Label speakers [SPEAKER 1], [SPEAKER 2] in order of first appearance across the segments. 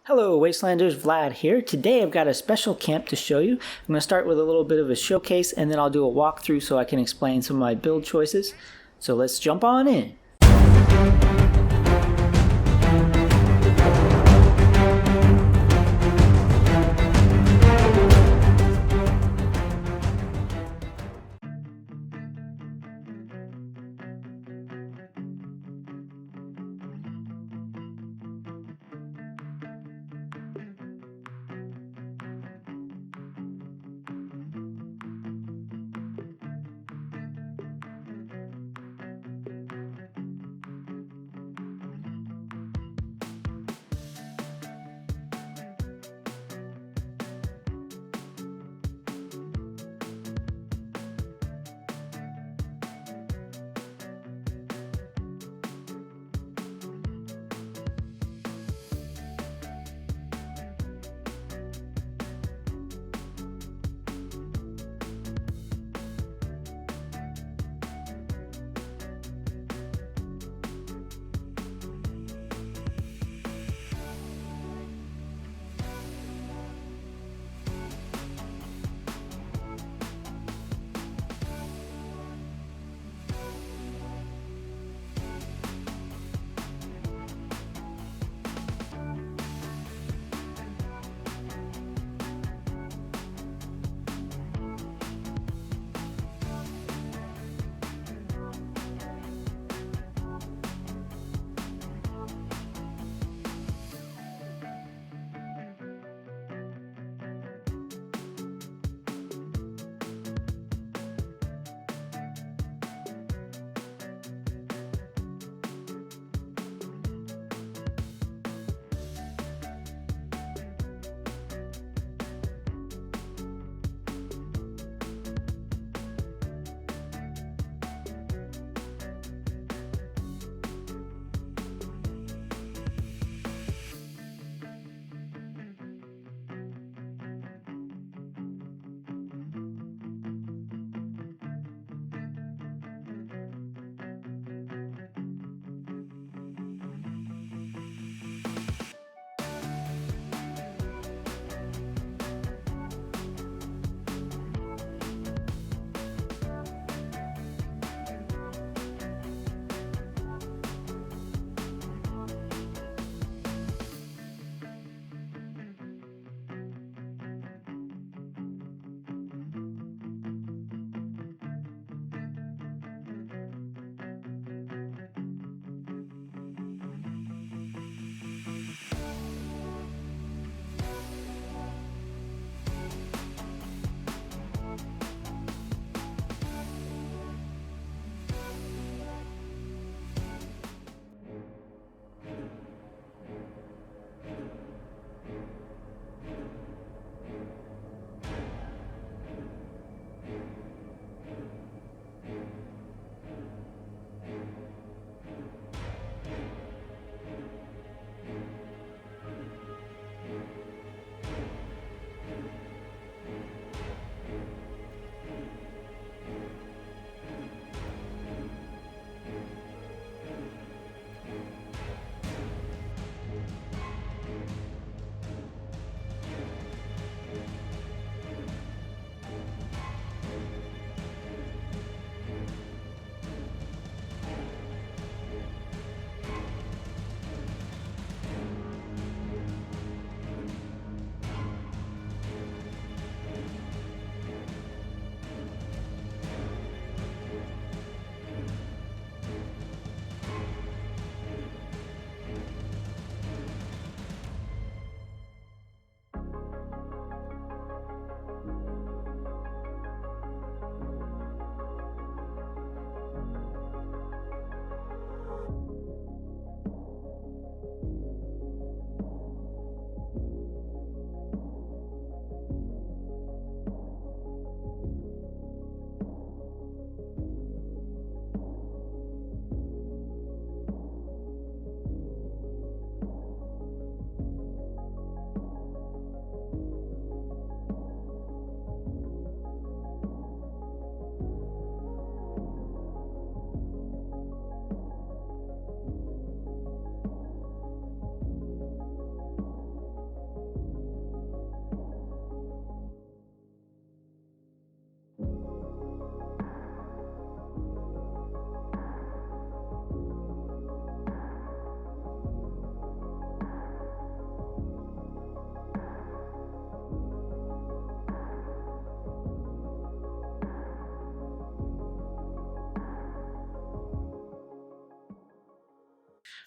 [SPEAKER 1] Hello Wastelanders, Vlad here. Today I've got a special camp to show you. I'm going to start with a little bit of a showcase and then I'll do a walkthrough so I can explain some of my build choices. So let's jump on in.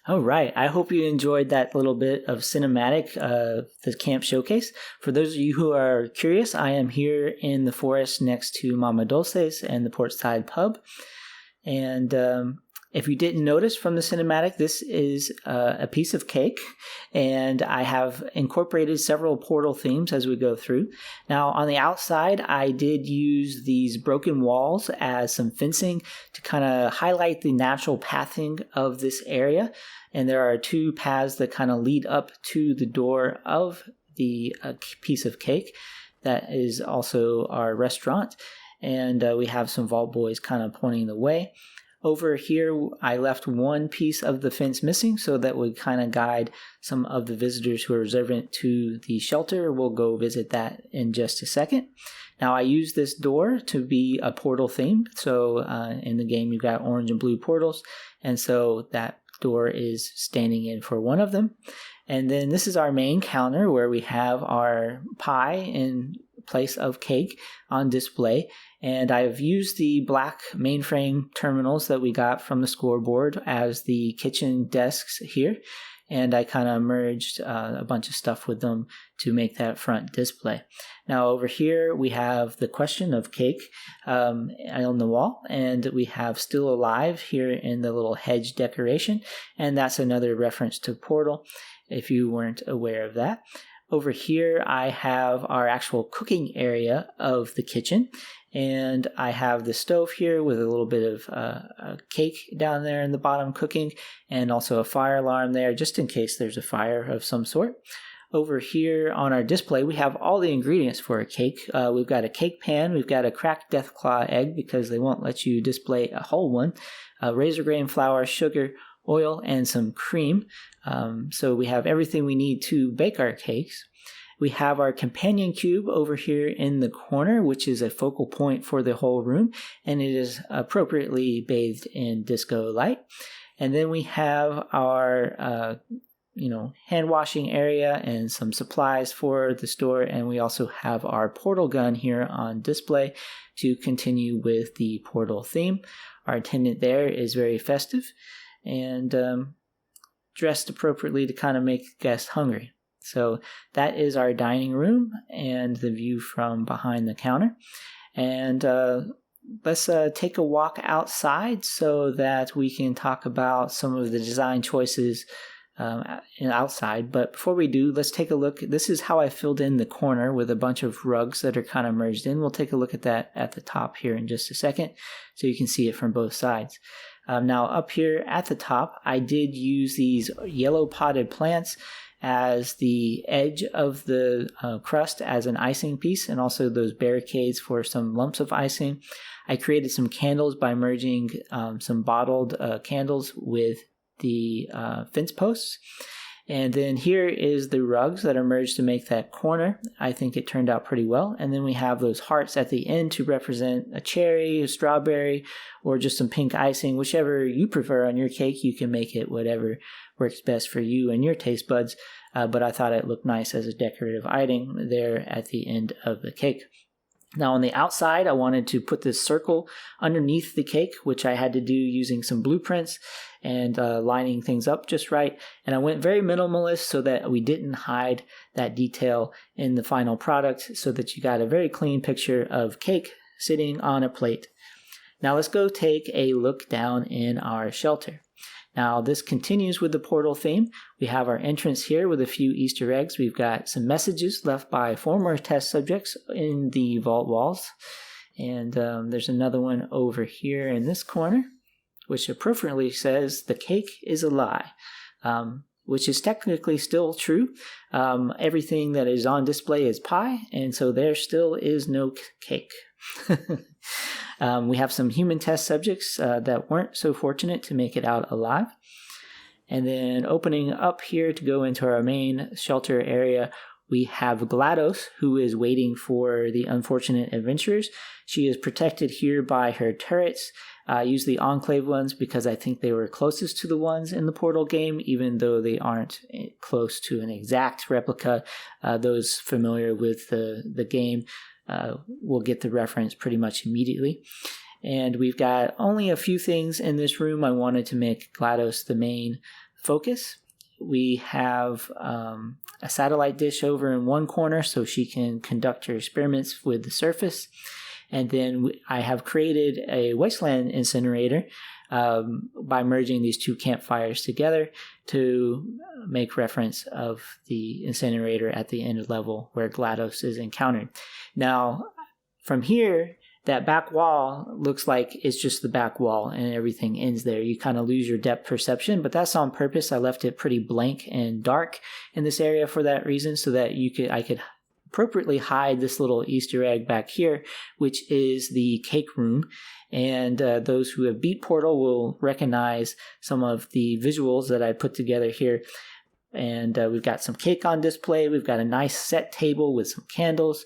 [SPEAKER 1] All right. I hope you enjoyed that little bit of cinematic, the camp showcase. For those of you who are curious, I am here in the forest next to Mama Dulce's and the Portside Pub. And if you didn't notice from the cinematic, this is a piece of cake, and I have incorporated several portal themes as we go through. Now, on the outside, I did use these broken walls as some fencing to kind of highlight the natural pathing of this area, and there are 2 paths that kind of lead up to the door of the piece of cake. That is also our restaurant. And we have some vault boys kind of pointing the way. Over here, I left one piece of the fence missing, so that would kind of guide some of the visitors who are reservant to the shelter. We'll go visit that in just a second. Now, I use this door to be a portal theme. So in the game, you've got orange and blue portals. And so that door is standing in for one of them. And then this is our main counter where we have our pie in place of cake on display. And I've used the black mainframe terminals that we got from the scoreboard as the kitchen desks here. And I kind of merged a bunch of stuff with them to make that front display. Now over here we have the question of cake on the wall, and we have Still Alive here in the little hedge decoration. And that's another reference to Portal, if you weren't aware of that. Over here I have our actual cooking area of the kitchen. And I have the stove here with a little bit of a cake down there in the bottom cooking, and also a fire alarm there just in case there's a fire of some sort. Over here on our display, we have all the ingredients for a cake. We've got a cake pan, we've got a cracked deathclaw egg because they won't let you display a whole one, razor grain flour, sugar, oil, and some cream. So we have everything we need to bake our cakes. We have our companion cube over here in the corner, which is a focal point for the whole room, and it is appropriately bathed in disco light. And then we have our hand washing area and some supplies for the store, and we also have our portal gun here on display to continue with the portal theme. Our attendant there is very festive and dressed appropriately to kind of make guests hungry. So that is our dining room and the view from behind the counter. And let's take a walk outside so that we can talk about some of the design choices outside. But before we do, let's take a look. This is how I filled in the corner with a bunch of rugs that are kind of merged in. We'll take a look at that at the top here in just a second so you can see it from both sides. Now up here at the top, I did use these yellow potted plants as the edge of the crust as an icing piece, and also those barricades for some lumps of icing. I created some candles by merging some bottled candles with the fence posts. And then here is the rugs that are merged to make that corner. I think it turned out pretty well. And then we have those hearts at the end to represent a cherry, a strawberry, or just some pink icing. Whichever you prefer on your cake, you can make it whatever works best for you and your taste buds. But I thought it looked nice as a decorative item there at the end of the cake. Now on the outside, I wanted to put this circle underneath the cake, which I had to do using some blueprints and lining things up just right. And I went very minimalist so that we didn't hide that detail in the final product, so that you got a very clean picture of cake sitting on a plate. Now let's go take a look down in our shelter. Now this continues with the portal theme. We have our entrance here with a few Easter eggs. We've got some messages left by former test subjects in the vault walls. And there's another one over here in this corner, which appropriately says, "The cake is a lie," which is technically still true. Everything that is on display is pie, and so there still is no cake. We have some human test subjects that weren't so fortunate to make it out alive. And then opening up here to go into our main shelter area, we have GLaDOS, who is waiting for the unfortunate adventurers. She is protected here by her turrets. I use the Enclave ones because I think they were closest to the ones in the Portal game, even though they aren't close to an exact replica. Those familiar with the game will get the reference pretty much immediately. And we've got only a few things in this room. I wanted to make GLaDOS the main focus. We have a satellite dish over in one corner so she can conduct her experiments with the surface. And then I have created a wasteland incinerator by merging these two campfires together to make reference of the incinerator at the end level where GLaDOS is encountered. Now, from here, that back wall looks like it's just the back wall and everything ends there. You kind of lose your depth perception, but that's on purpose. I left it pretty blank and dark in this area for that reason, so that I could appropriately hide this little Easter egg back here, which is the cake room. And those who have beat Portal will recognize some of the visuals that I put together here. And we've got some cake on display. We've got a nice set table with some candles.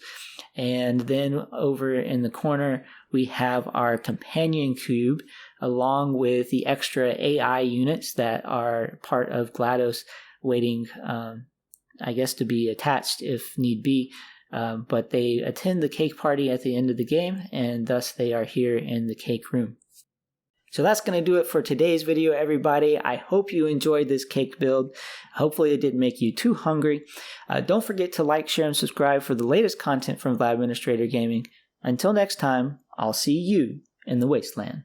[SPEAKER 1] And then over in the corner, we have our companion cube along with the extra AI units that are part of GLaDOS waiting, I guess, to be attached if need be. But they attend the cake party at the end of the game, and thus they are here in the cake room. So that's going to do it for today's video, everybody. I hope you enjoyed this cake build. Hopefully it didn't make you too hungry. Don't forget to like, share, and subscribe for the latest content from Vladministrator Gaming. Until next time, I'll see you in the Wasteland.